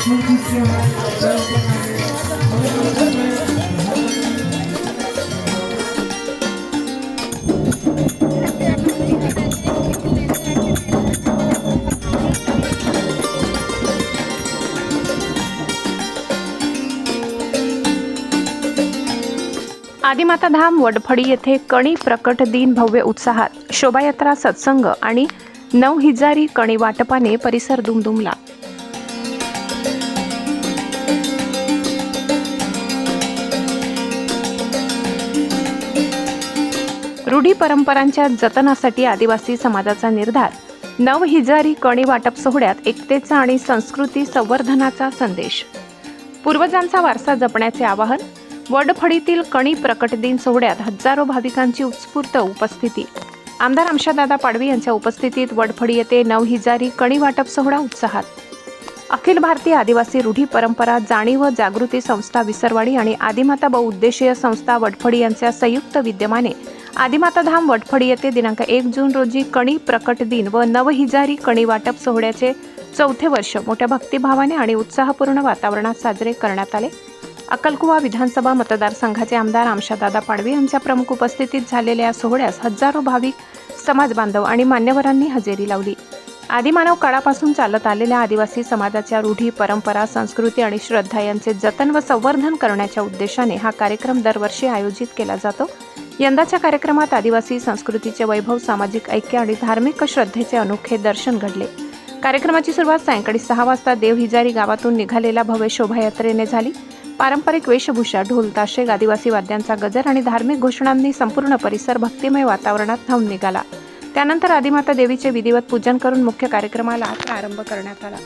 आदिमाता धाम वडफळी येथे कणी प्रकट दिन भव्य उत्साहात शोभायात्रा सत्संग आणि नवहिजारी कणी वाटपाने परिसर दुमदुमला। रूढी परंपरांच्या जतनासाठी आदिवासी समाजाचा निर्धार। नवहिजारी कणी वाटप सोहळ्यात एकतेचा आणि संस्कृती संवर्धनाचा संदेश। पूर्वजांचा वारसा जपण्याचे आवाहन। वडफळीतील कणी प्रकट दिन सोहळ्यात हजारो भाविकांची उत्स्फूर्त उपस्थिती। आमदार आमशादादा पाडवी यांच्या उपस्थितीत वडफळी येथे नवहिजारी कणी वाटप सोहळा उत्साहात। अखिल भारतीय आदिवासी रूढी परंपरा जाणीव व जागृती संस्था विसरवाडी आणि आदिमाता बहुउद्देशीय संस्था वडफळी यांच्या संयुक्त विद्यमाने आदिमाता धाम वडफळी येथे दिनांक 1 जून रोजी कणी प्रकट दिन व नवहिजारी कणी वाटप सोहळ्याचे 4थे वर्ष मोठ्या भक्तिभावाने आणि उत्साहपूर्ण वातावरणात साजरे करण्यात आले। अक्कलकुवा विधानसभा मतदारसंघाचे आमदार आमशादादा पाडवी यांच्या प्रमुख उपस्थितीत झालेल्या या सोहळ्यास हजारो भाविक समाज बांधव आणि मान्यवरांनी हजेरी लावली। आदिमानव काळापासून चालत आलेल्या आदिवासी समाजाच्या रूढी परंपरा संस्कृती आणि श्रद्धा यांचे जतन व संवर्धन करण्याच्या उद्देशाने हा कार्यक्रम दरवर्षी आयोजित केला जातो। यंदाच्या कार्यक्रमात आदिवासी संस्कृतीचे वैभव सामाजिक ऐक्य आणि धार्मिक श्रद्धेचे अनोखे दर्शन घडले। कार्यक्रमाची सुरुवात सायंकाळी 6 वाजता देवहिजारी गावातून निघालेल्या भव्य शोभायात्रेने झाली। पारंपरिक वेशभूषा ढोल ताशे आदिवासी वाद्यांचा गजर आणि धार्मिक घोषणांनी संपूर्ण परिसर भक्तिमय वातावरणात न्हाऊन निघाला। त्यानंतर आदिमाता देवीचे विधिवत पूजन करून मुख्य कार्यक्रमाला प्रारंभ करण्यात आला।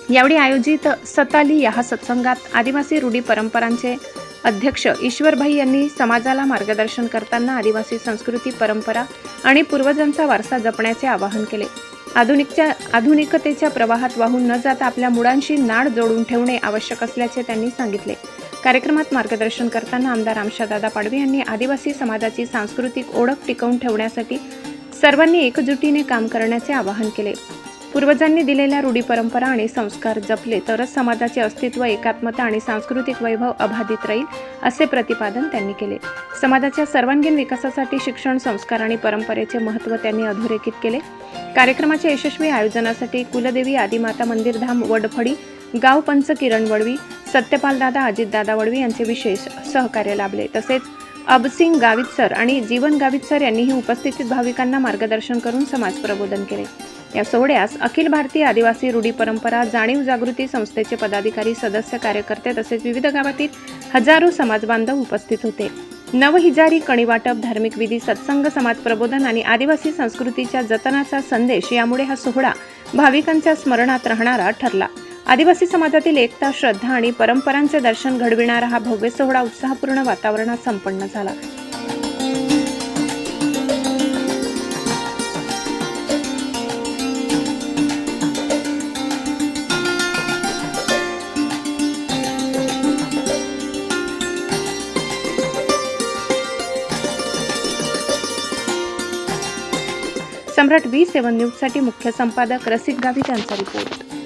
यावेळी आयोजित सताली या सत्संगात आदिवासी रूढी परंपरांचे अध्यक्ष ईश्वरभाई यांनी समाजाला मार्गदर्शन करताना आदिवासी संस्कृती परंपरा आणि पूर्वजांचा वारसा जपण्याचे आवाहन केले। आधुनिकतेच्या प्रवाहात वाहून न जाता आपल्या मुळांशी नाळ जोडून ठेवणे आवश्यक असल्याचे त्यांनी सांगितले। कार्यक्रमात मार्गदर्शन करताना आमदार आमशादादा पाडवी यांनी आदिवासी समाजाची सांस्कृतिक ओळख टिकवून ठेवण्यासाठी सर्वांनी एकजुटीने काम करण्याचे आवाहन केले। पूर्वजांनी दिलेल्या रूढी परंपरा आणि संस्कार जपले तरच समाजाचे अस्तित्व एकात्मता आणि सांस्कृतिक वैभव अबाधित राहील असे प्रतिपादन त्यांनी केले। समाजाच्या सर्वांगीण विकासासाठी शिक्षण संस्कार आणि परंपरेचे महत्त्व त्यांनी अधोरेखित केले। कार्यक्रमाच्या यशस्वी आयोजनासाठी कुलदेवी आदिमाता मंदिर धाम वडफळी गाव पंच किरण वडवी सत्यपालदादा अजितदादा वडवी यांचे विशेष सहकार्य लाभले। तसेच अबसिंग गावितसर आणि जीवन गावितसर यांनीही उपस्थित भाविकांना मार्गदर्शन करून समाज प्रबोधन केले। या सोहळ्यास अखिल भारतीय आदिवासी रूढी परंपरा जाणीव जागृती संस्थेचे पदाधिकारी सदस्य कार्यकर्ते तसेच विविध गावातील हजारो समाज बांधव उपस्थित होते। नवहिजारी कणी वाटप धार्मिक विधी सत्संग समाज प्रबोधन आणि आदिवासी संस्कृतीच्या जतनाचा संदेश यामुळे हा सोहळा भाविकांच्या स्मरणात राहणारा ठरला। आदिवासी समाजातील एकता श्रद्धा आणि परंपरांचे दर्शन घडविणारा हा भव्य सोहळा उत्साहपूर्ण वातावरणात संपन्न झाला। सम्राट V7 न्यूजसाठी मुख्य संपादक रसिक गावित यांचा रिपोर्ट।